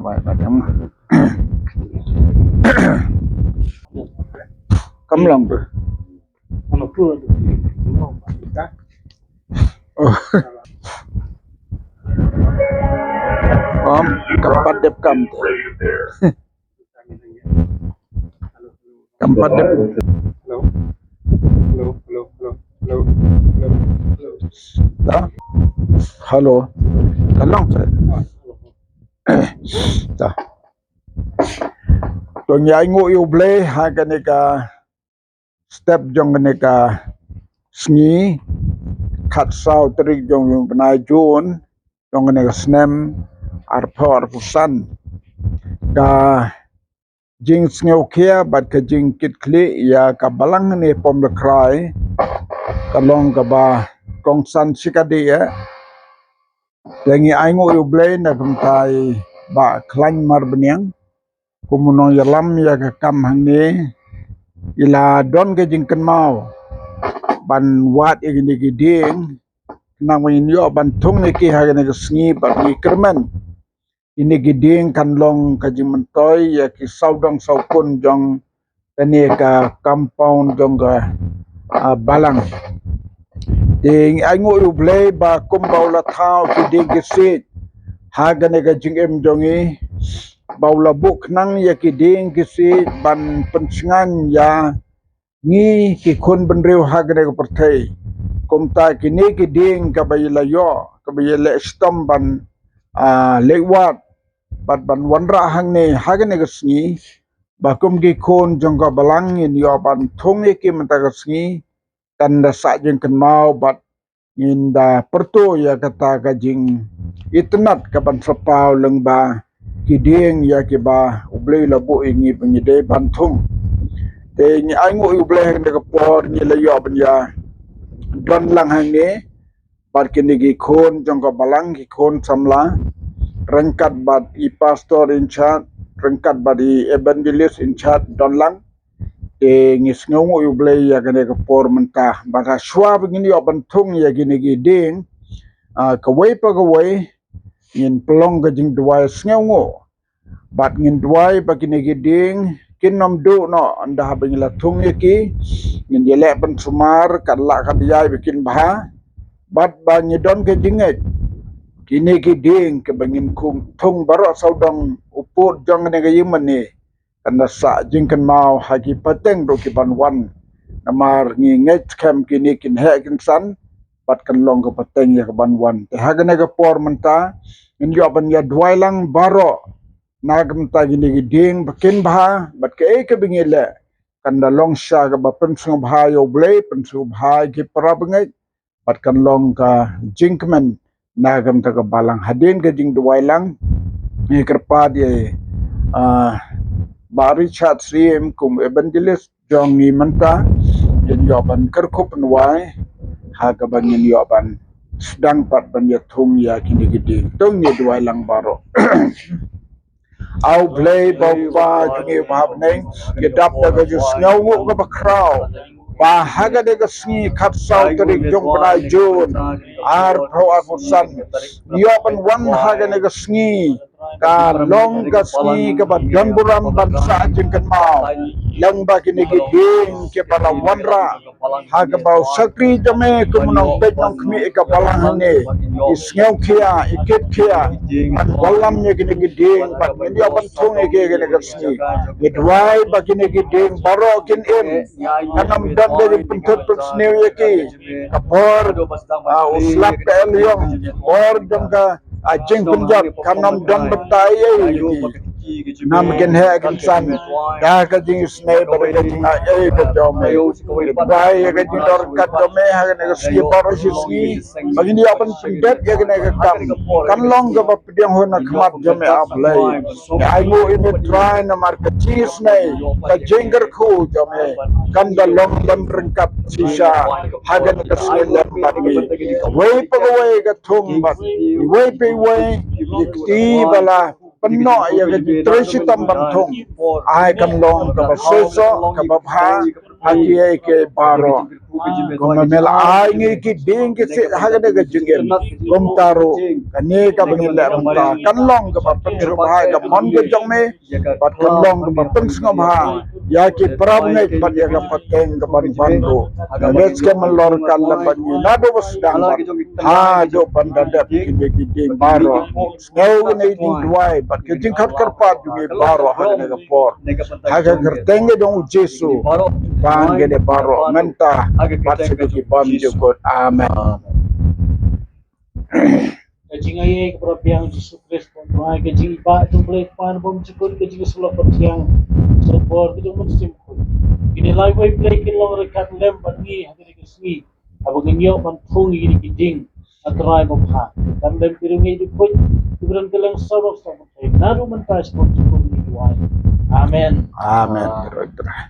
ไว้บัดนี้กำลังไปพร้อมกับปัดเด็บกำปัดเด็บฮัลโหลกันลองใส่จ้ะตัวใหญ่งูอยู่เบลหากันเอกาสเต็ปจงกันเอกาสงีขัดเสาตริกจงอยู่ปนายจูนจงกันเอกาสเนมอาร์พอร์ฟุสันกาจิงสเงวเคียบัดกจิงกิดคลียากับบัลังนี่ปมละครายกะลองกับบากองสันสิกาดีอย่างนี้ไอ้งูอยู่เบลนะคำไทยบะคลันมารบเนียงกุมนองยาลัมยากกำหังนี้อิลาดอนกจิงกันเมาบันวัดอีกนิกเดียงนางวันนี้บันทุ่งนิกหากันก็สงีบัดนี้กระมันini giding kan long kaji mentoy ya ki saudang saupun jong tani ka compound jong ka balang ding aingo yu blay ba kumbau la thao ki ding gisit ha gane ka jing em jongi baula buk nang ya ki ding gisit ban pensingan ya ngi ki kun benriu ha gane ka perthai kumta kini ki ding ka bayila yo ka bayila stom ban lewat bat ban wanra hang ne hagen ne gasngi bakum gi kon jong ka balang in yo ban thong ne ki mata gasngi kan da sa jeng kan mau bat in da perto ya kata ka jing itnat ka ban sapau leng ba ki ding ya ki ba ublei labu ingi pengide ban thong te ni ai ngo ublei hang ne ka por ni la yo ban ya don lang hang ne bat kini gi kon jong ka balang ki kon samla rengkat bad i pastor in charge rengkat bad i evangelist in charge don lang e ngis ngongo yu blay ya gane ka por mentah bata shwa begini yo bantung ya gini gi ding kawai pa kawai ngin pelong ka jing duwai sngongo bat ngin duwai pa gini gi ding kinom do no anda ha bengila tung ki ngin yele ban sumar kan la ka biyai bikin bah bat ba nyidon ke jinget kini giding ke bangin kum thung barok saudang uput jong ne gayim ni kanda sa jingkan mau hagi pateng do ki banwan namar ngi nget kem kini kin he kin san pat kan long ke pateng ya ke banwan te hagane ke por menta in yo ban ya dwai lang barok nagam ta gini giding bakin bah bat ke bingile kanda long sha ke ba pensung bha yo blay pensung bha ki para bengai pat kan long ka jingkmen nagam taka balang hadin ke jing duwai lang ni kerpa dia bari chat sim kum evangelist jong ni menta yen yoban kerkup nuai ha ka bangin yoban sedang pat ban ya thung ya kini gede tong ni duwai lang baro au play bapa kini bab neng ke dap daga ju snau ka bakrau ba haga de gasni khat sau tarik jong bana jun ar pro afusan yo ban wan haga ne gasni ka long gasni ka ba don buram ban sa jing kan mau lang ba kini giding ke bala wanra haga ba sakri jame ku monong pet nong khmi ka bala hane isngeu khia ikit khia walam ne kini giding ba ni yo ban thong e ge ne gasni gidwai ba kini giding baro kin em kanam dari pentut persnew yaki kapor uslap ka elyong or jangka ajeng punjab kanam dan betaya nam ken he kan san da ka jing snei bar ka jing ai ka jome bai ka jing dor ka jome ha ne ka si par si bagini apan pendet ya ne ka kam kan long ka ba pidang ho na khmat jome ablai ai go in try na mar ka chi snei ka jinger khu jome kan da long dan rengkap sisa hagan ka snei bagi wei pa wei ka thum ba wei pe wei ti bala pano ya ga tresi tambang thong ai kan long ka ba seso ka ba bha hati ke baro gom mel ai ngi ki ding ki se hagane ga jingen gom taro kane ka bangin la manta kan long ga pang su ba ga mon ga jong me pat kan long ga pang sngom ha ya ki prab ngai pat ya ga pateng ga ban bando let's ke malor kan la ban ni na do bas dang ha do banda da ki ding baro ngau ne ding duai pat ke jing khat kar pat ju baro hagane ga por haga gerteng dong jesu ban gede baro menta pat sediki bam jukut amen Kajing ayah keberapa Yesus Kristus, doa kajing pak tu boleh pan bom cukup kajing seluruh pertiang sebor kajing pun simpul. Kini lagi boleh play kilong rekat lem bagi hari kesini. Abang inyo mantung ini kajing atrai mukha. Dan lem pirungi itu pun kuburan kelang sabab sabab. Naru mentas bom cukup ini doa. Amen. amen